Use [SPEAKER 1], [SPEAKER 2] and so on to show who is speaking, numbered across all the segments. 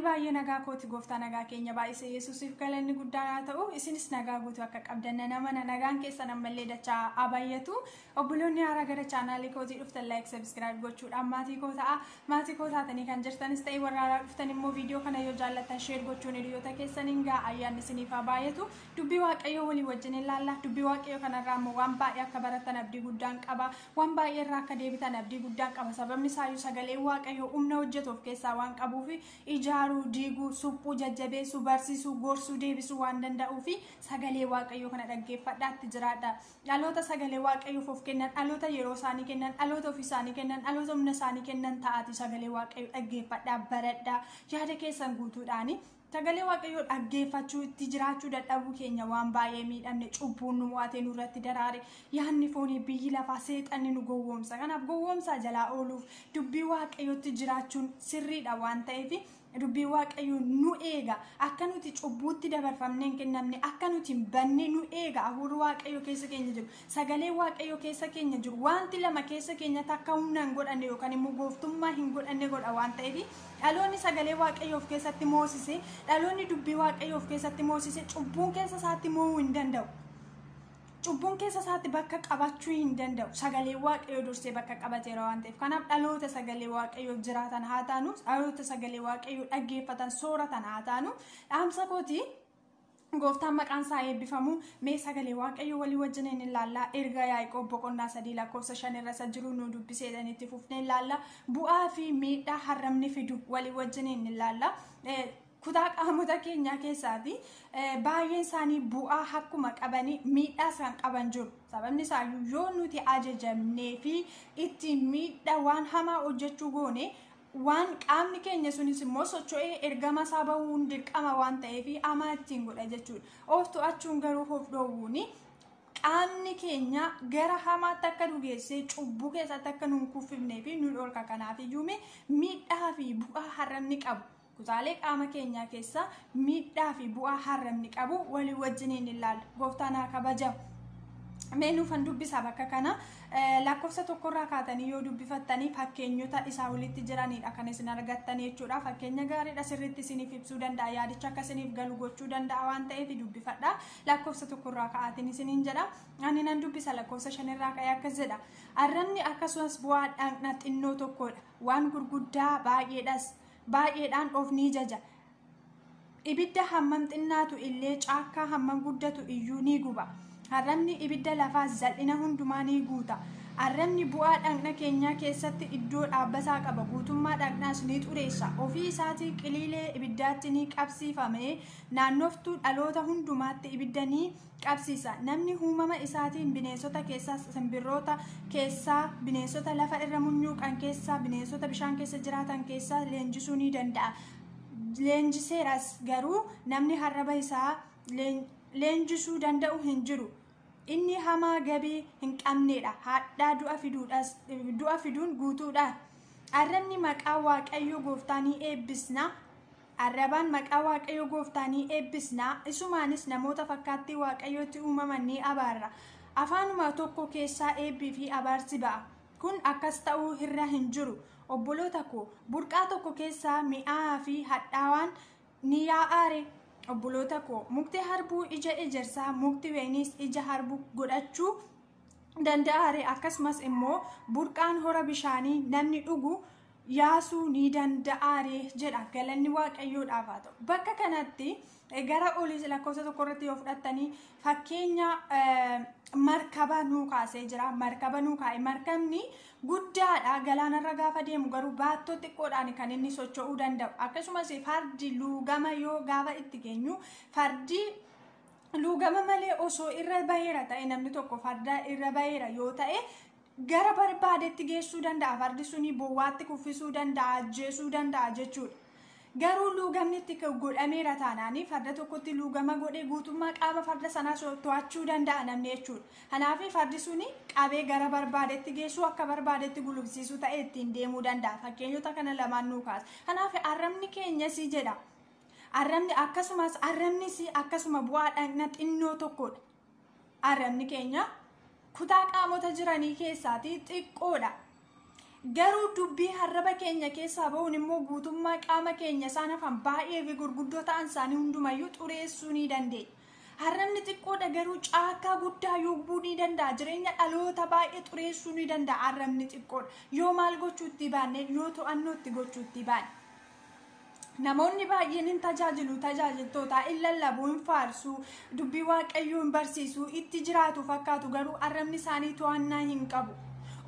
[SPEAKER 1] baay'ee nagaa kooti gooftaa nagaa keenya baay'isee Yesuusiif galanni guddaan haa ta'u isinis nagaa guutuu akka qabdan nama nagaan keessan ammallee dachaa abayyatu obboloonni haaraa gara chaanaalii kootii dhuftan like subscribe gochuudhaan maatii koo ta'a maatii koo taatanii kan jirtanis ta'e warra haaraa dhuftan immoo viidiyoo kana yoo jaallattan share gochuun hiriyoota keessaniin gaa ayyaanni isiniif haa baay'atu dubbii waaqayyoo walii wajjin ilaalla dubbii waaqayyoo kanarraa immoo waan baay'ee akka baratan abdii guddaan qaba waan baay'ee irraa akka deebitan abdii guddaan qaba sababni isaayyuu sagalee waaqayyoo humna hojjetuuf keessaa waan qabuuf ijaaru diigu suphu jajjabeessu barsiisu gorsuu deebisuu waan danda'uuf sagalee waaqayyoo kana dhaggeeffadhaatti jiraadha dhaloota sagalee waaqayyoof of kennan dhaloota yeroo isaanii kennan dhaloota ofii isaanii kennan dhaloota humna isaanii kennan ta'aati sagalee waaqayyoo dhaggeeffadhaa baradhaa yaada keessan guutuudhaani sagalee waaqayyoo dhaggeeffachuu itti jiraachuu dadhabuu keenya waan baay'ee miidhamne cubbuun nu mo'atee nurratti daraare yaanni foonii biyyi lafaa seexanni nu gowwoomsa kanaaf gowwoomsaa jalaa ooluuf dubbii waaqayyootti jiraachuun sirriidha waan ta'eef dubbii waaqayyoo nu eega akka nuti cubbuutti dabarfamnee hin kennamne akka nuti hin banne nu eega hafuurri waaqayyoo keessa keenya jiru sagalee waaqayyoo keessa keenya jiru wanti lama keessa keenyatti akka humna hin godhanne yookaan immoo gooftummaa hin godhanne godha waan ta'eef dhaloonni sagalee waaqayyoo of keessatti moosise dhaloonni dubbii waaqayyoo of keessatti moosise cubbuun keessa isaatti mo'uu hin danda'u. Cubbuun keessa isaatti bakka qabachuu hin danda'u sagalee waaqayyoo dursee bakka qabateera waan ta'eef kanaaf dhaloota sagalee waaqayyoo jiraatan haa taanu dhaloota sagalee waaqayyoo dhaggeeffatan sooratan haa taanu dhaamsa kooti gooftaan maqaan isaa eebbifamu mee sagalee waaqayyoo walii wajjin hin ilaallaa erga Yaaqoob boqonnaa 3 lakkoofsa 5 irra jiru nu dubbiseedhaan itti fufnee ilaalla bu'aa fi miidhaa harramni fidu walii wajjin hin ilaalla kutaa qaamota keenyaa keessaati baay'een isaanii bu'aa akkuma qabanii miidhaas kan qaban jiru sababni isaa yoo nuti ajajamnee fi itti miidhaa waan hamaa hojjechuu goone waan qaamni keenya sunis immoo socho'ee ergama isaa bahuun dirqama waan ta'eef hamaa ittiin godha jechuudha of to'achuun garuu of dhoowwuuni qaamni keenya gara hamaatti akka nu geessee cubbuu keessatti akka nu hin kuffifnee fi nu dhorka kanaaf iyyuu miidhaa fi bu'aa harramni qabu. Kutaalee qaama keenyaa keessa miidhaa fi bu'aa harramni qabu walii wajjiniin ilaalla gooftaan haa kabajamu. Mee nuufan dubbisa bakka kana lakkoofsa tokkorraa kaatanii yoo dubbifattanii fakkeenyota isaa walitti jiranidha kan isin argattan jechuudha fakkeenya gaariidha sirriitti isiniif ibsuu danda'a yaadicha akka isiniif galu gochuu danda'a waan ta'eef dubbifadha lakkoofsa tokkorraa ka'aatiin isiniin jedha ani nan dubbisa lakkoofsa 5irraa ka'ee akkas jedha harramni akkasumas bu'aa dhaqna xinnoo tokkodha waan gurguddaa baay'eedhaan of ni jaja ibidda hammam xinnaatu illee caakkaa hammam guddatu iyyuu ni guba harramni ibidda lafaa zal'ina hundumaa ni guuta harramni bu'aa dhaqna keenyaa keessatti iddoo dhaabbataa qaba guutummaa dhaqnaas ni xureessa ofii isaatii qiliilee ibiddaatti ni qabsiifame naannoftuu dhaloota hundumaatti ibidda ni qabsiisa namni uumama isaatiin bineensota keessaa simbirroota keessaa bineensota lafa irra munyuuqan keessaa bineensota bishaan keessa jiraatan keessaa leenjisuu ni danda'a leenjiseeras garuu namni harraba isaa leenjisuu danda'u hin jiru inni hamaa gabii hin qabneedha hadhaa du'a fiduun guutuudha harrabni maqaa waaqayyoo gooftaanii eebbisna arrabaan maqaa waaqayyoo gooftaanii eebbisna isumaanis namoota fakkaattii waaqayyootti uumaman ni abaarra afaanuma tokko keessaa eebbii fi abaarsi ba'a kun akkas ta'uu irra hin jiru obboloota koo burqaa tokko keessaa mi'aa fi hadhaawaan ni yaa'aare obboloota koo mukti harbuu ija ejersaa mukti wayniis ija harbuu godhachuu danda'aare akkasumas immoo burqaan hora bishaanii namni dhugu yaasuu ni danda'aare jedha galanni waaqayyoodhaaf haa ta'u bakka kanatti gara olii lakkoofsa tokkorratti yoo fudhattanii fakkeenya markaba nuu kaasee jira markaba nuu kaa'e markabni guddaadha galaanarra gaafa deemu garuu baattoo xiqqoodhaan kan inni socho'uu danda'u akkasumas fardi luugama yoo gaafa itti geenyu fardi luugama malee osoo irra baheera ta'e namni tokko farda irra baheera yoo ta'e gara barbaadetti geessuu danda'a fardi suni bowwaatti kuffisuu danda'a ajjeesuu danda'a jechuudha garuu luugamni itti godhameera taanaanii farda tokkotti luugama godhee guutummaa qaama farda sanaa to'achuu danda'a namni jechuudha kanaaf fardi suni qabee gara barbaadetti geessuu akka barbaadetti gulufsiisuu ta'e ittiin deemuu danda'a fakkeenyota kana lamaan nuu kaasa kanaaf harramni keenyas jedha harramni akkasumas harramnis akkasuma bu'aa dhaqna xinnoo tokkodha harramni keenya kutaa qaamota jiranii keessaati xiqqoodha garuu dubbii arraba keenya keessaa ba'uun immoo guutummaa qaama keenya isaan hafan baay'ee fi gurguddoo ta'an isaanii hundumayyuu xureessuu ni dandeenya. Arrabni xiqqoodha garuu caakkaa guddaa yogguu ni danda'a. Jireenya dhaloota baay'ee xureessuu ni danda'a arrabni xiqqoodha. Yoo maal gochuutti baanne, yoo to'annootti gochuutti baanne. Namoonni baay'een hin tajaajilu, tajaajiltoota hin lallabu, hin faarsu, dubbii waaqayyoo hin barsiisu, itti jiraatu fakkaatu garuu arrabni isaanii to'annaa hin qabu.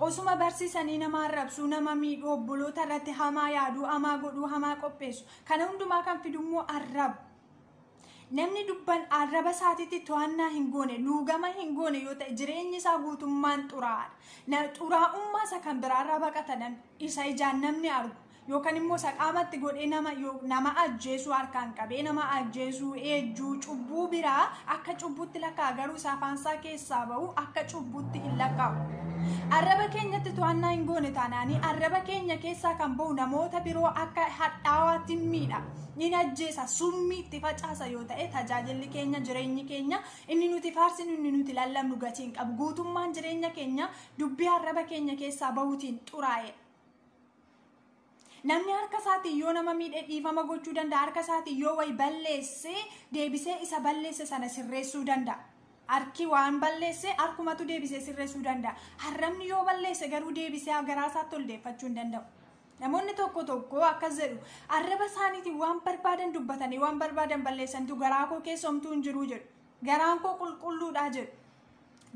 [SPEAKER 1] Osuma barsiisanii nama arrabsu, nama miidhuu, obboloota irratti hamaa yaaduu, hamaa godhuu, hamaa qopheessu. Kana hundumaa kan fidummoo arraba. Namni dubban arraba isaatiitti to'annaa hin goone, luugama hin goone yoo ta'e jireenyi isaa guutummaan xuraa'aadha. Xuraa'ummaa isa kan biraarraa baqatan isa ijaan namni argu. Yookaan immoo isa qaamatti godhee nama ajjeesuu harkaan qabee nama ajjeesuu ejjuu cubbuu biraa akka cubbutti lakkaa garuu isa afaansaa keessaa bahu akka cubbutti hin lakkaa'u. Arraba keenyatti to'annaa hin goone taanaanii arraba keenya keessaa kan bahu namoota biroo akka hadhaawaatti miidha. Ni ajjeesa, summii itti facaasa yoo ta'e tajaajilli keenya, jireenyi keenya, inni nuti faarsinu, inni nuti lallabnu gatii hin qabu. Guutummaan jireenya keenya dubbii arraba keenya keessaa bahuutiin xuraa'e. Namni harka isaatiin yoo nama miidhe dhiifama gochuu danda'a. Harka isaatiin yoo wayi balleessee deebisee isa balleesse sana sirreessuu danda'a. Harki waan balleesse harkumatu deebisee sirreessuu danda'a. Arrabni yoo balleesse garuu deebisee garaa isaatti ol deeffachuu hin danda'u. Namoonni tokko akkas jedhu arraba isaaniitiin waan barbaadan dubbatanii waan barbaadan balleessantu garaa koo keessa homtuu hin jiru jedhu. Garaan koo qulqulluudha jedhu.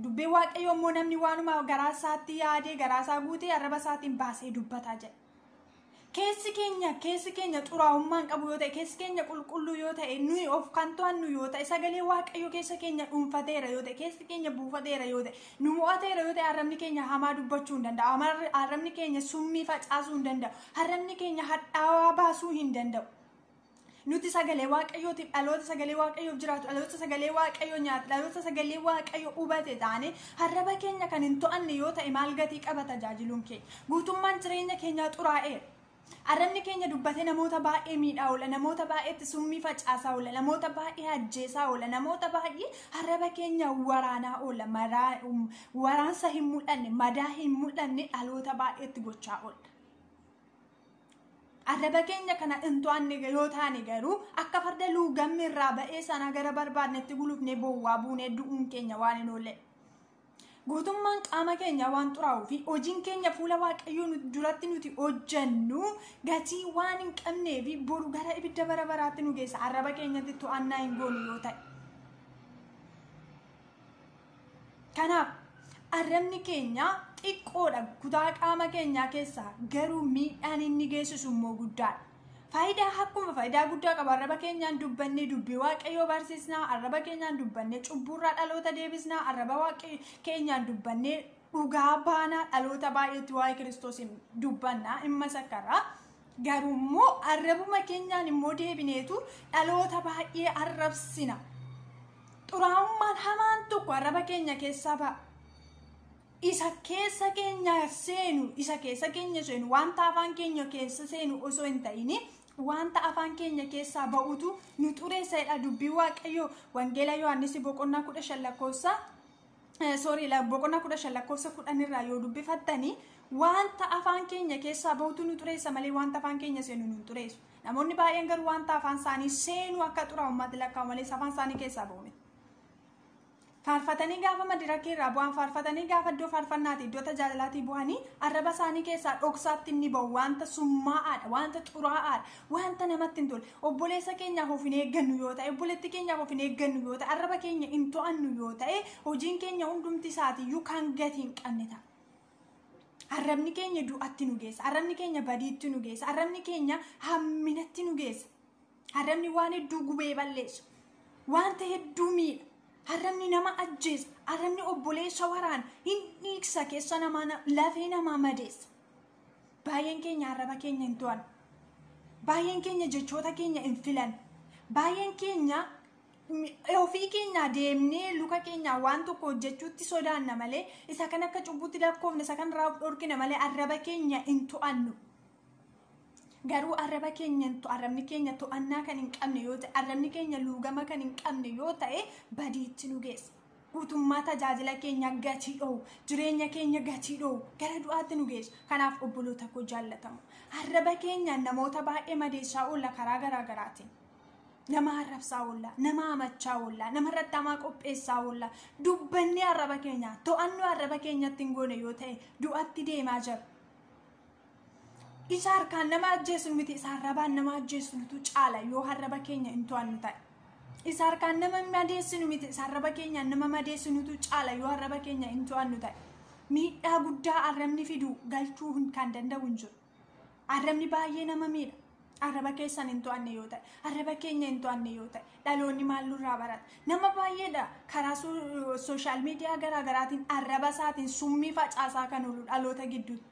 [SPEAKER 1] Dubbii waaqayyoo immoo namni waanuma garaa isaatti yaadee garaa isaa guutee arraba isaatiin baasee dubbataa jedha. Keessi keenya xuraa'ummaan qabu yoo ta'e, keessi keenya qulqulluu yoo ta'e, nuyi of kan to'annu yoo ta'e, sagalee waaqayyoo keessa keenya dhuunfateera yoo ta'e, keessi keenya buufateera yoo ta'e, nu mo'ateera yoo ta'e, arrabni keenya hamaa dubbachuu hin danda'u. Arrabni keenya summii facaasuu hin danda'u. Arrabni keenya hadhaawaa baasuu hin danda'u. Nuti sagalee waaqayyootiif dhaloota sagalee waaqayyoof jiraatu, dhaloota sagalee waaqayyoo nyaatu, dhaloota sagalee waaqayyoo hubate taane arraba keenya kan hin to'anne yoo ta'e maal gatii qaba tajaajiluun keenya? Guutummaan jireenya keenyaa xuraa'eera. Arrabni keenya dubbatee namoota baay'ee miidhaa oola, namoota baay'eetti summii facaasaa oola, namoota baay'ee ajjeesaa oola, namoota baay'ee arraba keenya waraanaa oola, waraansa hin mul'anne, madaa hin mul'anne dhaloota baay'eetti gochaa oola. Arraba keenya kana hin to'anne yoo taane garuu akka farda luugamni irraa ba'ee sana gara barbaadnetti gulufnee bowwaa buunee du'uun keenya waan hin oolle. Guutummaan qaama keenya waan xuraa'uu fi hojiin keenya fuula waaqayyoo duratti nuti hojjennu gatii waan hin qabnee fi boru gara ibidda bara baraatti nu geessa. Arraba keenyatti to'annaa hin goonu yoo ta'e. Kanaaf arrabni keenya xiqqoodha kutaa qaama keenyaa keessaa garuu miidhaan inni geessisu immoo guddaadha. Akkuma faayidaa guddaa qaba. Arraba keenyaan dubbannee dubbii waaqayyoo barsiisnaa, arraba keenyaan dubbannee cubburraa dhaloota deebisnaa, arraba keenyaan dubbannee dhugaa baanaa dhaloota baay'eetti waa'ee Kiristoos dubbannaa dhimma sakkarraa. Garuu immoo arrabuma keenyaan immoo deebineetu dhaloota baay'ee arrabsina. Xuraa'ummaan hamaan tokko arraba keenya keessaa ba'a. Isa keessa keenya seenu wanta afaan keenya keessa seenu osoo hin ta'in wanta afaan keenya keessaa ba'utu nu xureessadha. Dubbii waaqayyoo wangeela Yohaannis boqonnaa 15 lakkoofsa boqonnaa 15 lakkoofsa 10 irraa yoo dubbifattanii wanta afaan keenya keessaa ba'utu nu xureessa malee wanta afaan keenya seenu nu xureessu. Namoonni baay'een garuu wanta afaan isaanii seenu akka xuraa'ummaatti lakkaa'u malee afaan isaanii keessaa ba'u miti. Faarfatanii gaafa madirakii irraa bu'an, faarfatanii gaafa iddoo faarfannaati iddoo tajaajilaatii bu'anii arraba isaanii keessaa dhoksaatti inni ba'u wanta summaa'aadha, wanta xuraa'aadha, wanta namatti hin tolle. Obboleessa keenyaaf of hin eeggannu yoo ta'e, obboleetti keenyaaf of hin eeggannu yoo ta'e, arraba keenya hin to'annu yoo ta'e, hojiin keenya hundumti isaatiiyyuu kan gatii hin qabne ta'a. Arrabni keenya du'atti nu geessa, arrabni keenya badiitti nu geessa, arrabni keenya hamminatti nu geessa. Arrabni waan hedduu gubee balleessa, wanta hedduu miidha. Arrabni nama ajjeesa, arrabni obboleessa waraana, hin dhiigsa keessa lafee namaa madeessa. Baay'een keenya arraba keenya hin to'annu. Baay'een keenya jechoota keenya hin filannu. Baay'een keenya ofii keenya deemnee luka keenya waan tokko hojjechuutti sodaanna malee isa kan akka cubbutti lakkoofne isa kan irraa dhorkina malee arraba keenya hin to'annu. Garuu arrabni keenya to'annaa kan hin qabne yoo ta'e, arrabni keenya luugama kan hin qabne yoo ta'e badiitti nu geessa. guutummaa tajaajila keenya gatii dhoo jireenya keenya gatii dhoo gara du'aatti nu geessa. Kanaaf obboloota koo jaallatamu arraba keenya namoota baay'ee madeessaa oolla karaa garaa garaatiin. Nama arrabsaa oolla, nama amachaa oolla, nama irratti hamaa qopheessaa oolla. Dubbannee arraba keenya to'annoo arraba keenyatti hin goone yoo ta'e du'atti deemaa jira. Isa harkaan nama ajjeesu miti, isa arrabaan nama ajjeesutu caala yoo arraba keenya hin to'annu ta'e. Isa harkaan nama madeessinu miti, isa arraba keenya nama madeessinutu caala yoo arraba keenya hin to'annu ta'e. Miidhaa guddaa arrabni fidu galchuu kan danda'u hin jiru. Arrabni baay'ee nama miidha. Arraba keessan hin to'anne yoo ta'e, arraba keenya hin to'anne yoo ta'e, dhaloonni maal nurraa barata? Nama baay'eedha karaa sooshaal miidiyaa garaa garaatiin arraba isaatiin summii facaasaa kan oolu dhaloota gidduutti.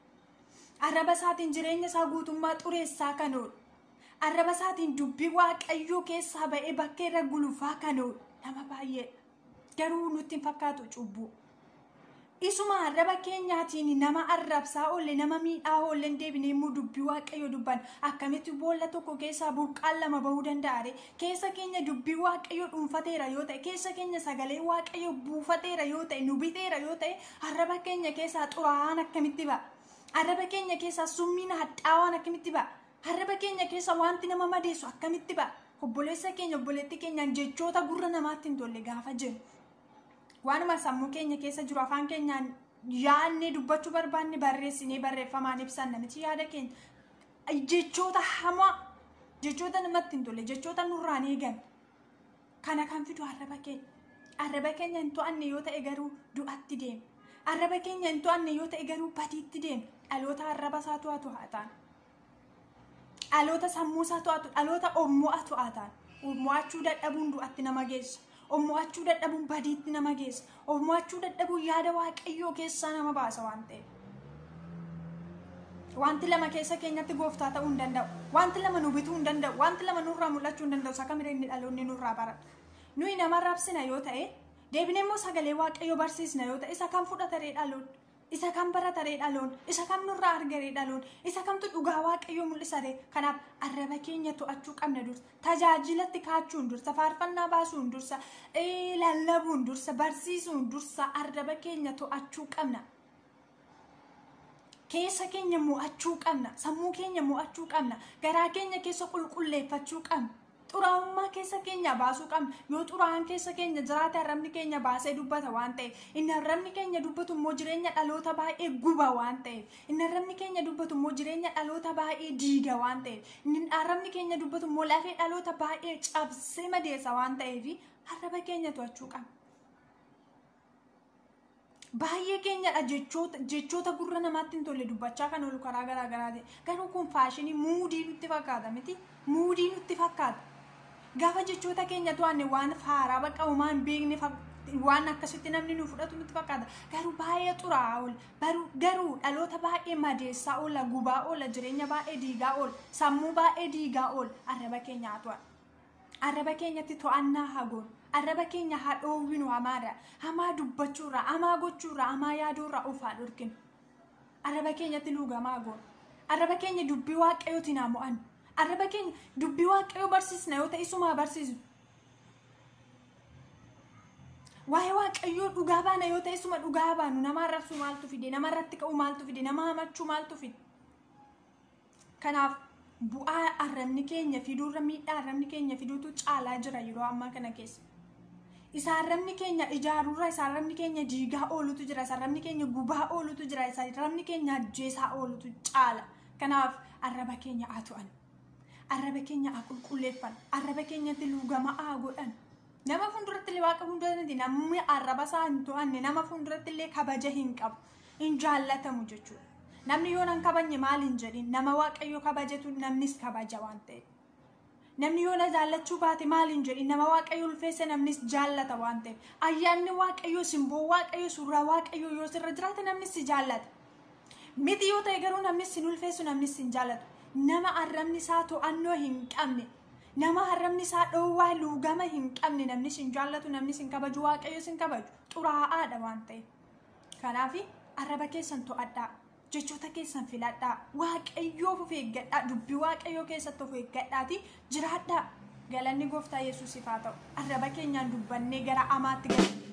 [SPEAKER 1] Arraba isaatiin jireenya isaa guutummaa xureessaa kan oolu. Arraba isaatiin dubbii waaqayyoo keessaa ba'ee bakka irra gulufaa kan oolu nama baay'eedha. Garuu nutti hin fakkaatu cubbuu. Isuma arraba keenyaatiin nama arrabsaa oolle nama miidhaa oolle deebinee immoo dubbii waaqayyoo dubban akkamitti boolla tokko keessaa burqaan lama bahuu danda'a? Keessa keenya dubbii waaqayyoo dhuunfateera yoo ta'e, keessa keenya sagalee waaqayyoo buufateera yoo ta'e, nu biteera yoo ta'e, arraba keenya keessaa xuraa'aan akkamitti ba'a? Arraba keenya keessaa summiin hadhaawaan akkamitti ba'a? Arraba keenya keessa wanti nama madeessu akkamitti ba'a? Obboleessa keenya obboleettii keenyaan jechoota gurra namaatti hin tolle gaafa jennu. Waanuma sammuu keenya keessa jiru afaan keenyaan yaadnee dubbachuu barbaanne barreessinee barreeffamaan ibsan namichi yaada keenya jechoota hamaa jechoota namatti hin tolle jechoota nurraan eegan kana kan fidu arraba keenya hin to'anne yoo ta'e garuu du'atti deema. Arraba keenya hin to'anne yoo ta'e garuu badiitti deema. Dhaloota arraba isaa to'atu haa ta'an, dhaloota sammuu isaa to'atu, dhaloota ommo'atu haa ta'an. Ommo'achuu dadhabuun du'atti nama geessa. Ommo'achuu dadhabuun badiitti nama geessa. Ommo'achuu dadhabuun yaada waaqayyoo keessaa nama baasa waan ta'eef. Wanti lama keessa keenyatti gooftaa ta'uu hin danda'u. Wanti lama nu bituu hin danda'u. Wanti lama nurraa mul'achuu hin danda'u. Sakamira inni dhaloonni nurraa barata. Nuyi nama arrabsina yoo ta'e, deebinee immoo sagalee waaqayyoo barsiisna yoo ta'e, isa kan fudhataree dhaloon, isa kan barataree dhaloon, isa kan nurraa argaree dhaloon, isa kamtu dhugaa waaqayyoo mul'isaree. Kanaaf arraba keenya to'achuu qabna dursa. Tajaajilatti kaachuun dursa, faarfannaa baasuun dursa, lallabuun dursa, barsiisuun dursa arraba keenya to'achuu qabna. Keessa keenya mo'achuu qabna, sammuu keenya mo'achuu qabna, garaa keenya keessa qulqulleeffachuu qabna. Xuraa'ummaa keessa keenya baasuu qabna. Yoo xuraa'aan keessa keenya jiraate arrabni keenya baasee dubbata waan ta'eef, inni arrabni keenya dubbatu immoo jireenya dhaloota baay'ee guba waan ta'eef, inni arrabni keenya dubbatu immoo jireenya dhaloota baay'ee diiga waan ta'eef, inni arrabni keenya dubbatu immoo lafee dhaloota baay'ee cabsee madeessa waan ta'eef arraba keenya to'achuu qabna. Baay'ee keenyadha jechoota gurra namaatti hin tolle dubbachaa kan oolu karaa garaa garaati. Garuu kun faashinii muudii nutti fakkaata miti? Muudii nutti fakkaata. Gaafa jechoota keenya to'anne waan faaraa bakka uumaan beekne waan akkasitti namni nu fudhatu nutti fakkaata. Garuu baay'ee xuraa'aa oola. Garuu dhaloota baay'ee madeessaa oola, gubaa oola, jireenya baay'ee diigaa oola, sammuu baay'ee diigaa oola. Arraba keenya haa to'annu. Arraba keenyatti to'annaa haa goonu. Arraba keenya haa dhoowwinu hamaadha. Hamaa dubbachuurraa, hamaa gochuurraa, hamaa yaaduurraa of haa dhorkinu. Arraba keenyatti luugamaa haa goonu. Arraba keenya dubbii waaqayyootiin haa mo'annu. Arraba keenya dubbii waaqayyoo barsiisna yoo ta'e isuma barsiisnu. Waa'ee waaqayyoo dhugaa baana yoo ta'e isuma dhugaa baanu. Nama arrabsuu maaltu fide? Nama irratti ka'uu maaltu fide? Nama hamachuu maaltu fide? Kanaaf bu'aa arrabni keenya fiduurra miidhaa arrabni keenya fiduutu caalaa jira yeroo ammaa kana keessa. Isa arrabni keenya ijaaruurra isa arrabni keenya diigaa oolutu jira, isa arrabni keenya gubaa oolutu jira, isa arrabni keenya ajjeesaa oolutu caala. Kanaaf arraba keenya haa to'annu. Arraba keenya haa qulqulleeffannu. Arraba keenyatti luugama haa godhannu. Nama fuulduratti illee waaqa fuulduratti namni arraba isaa hin to'anne nama fuulduratti illee kabaja hin qabu, hin jaallatamu jechuudha. Namni yoo nan kabajne maal hin jedhin, nama waaqayyo kabajetu namnis kabaja waan ta'eef. Namni yoo na jaallachuu baate maal hin jedhin, nama waaqayyo ulfeesse namnis jaallata waan ta'eef. Ayyaanni waaqayyo, simboo waaqayyo, suuraa waaqayyo yoo sirra jiraate namnis si jaallata. Miti yoo ta'e garuu namnis sin ulfeessu namnis sin jaallatu. Nama arrabni isaa to'annoo hin qabne, nama arrabni isaa dhoowwaa luugama hin qabne namnis hin jaallatu, namnis hin kabaju, waaqayyo sin kabaju. Xuraa'aadha waan ta'eef. Kanaaf arraba keessan to'adhaa. Jechoota keessan filadhaa. Waaqayyoof of eeggadhaa. Dubbii waaqayyoo keessatti of eeggadhaati jiraadhaa. Galanni gooftaa Yesuusiif haa ta'u. Arraba keenyaan dubbannee gara amaatti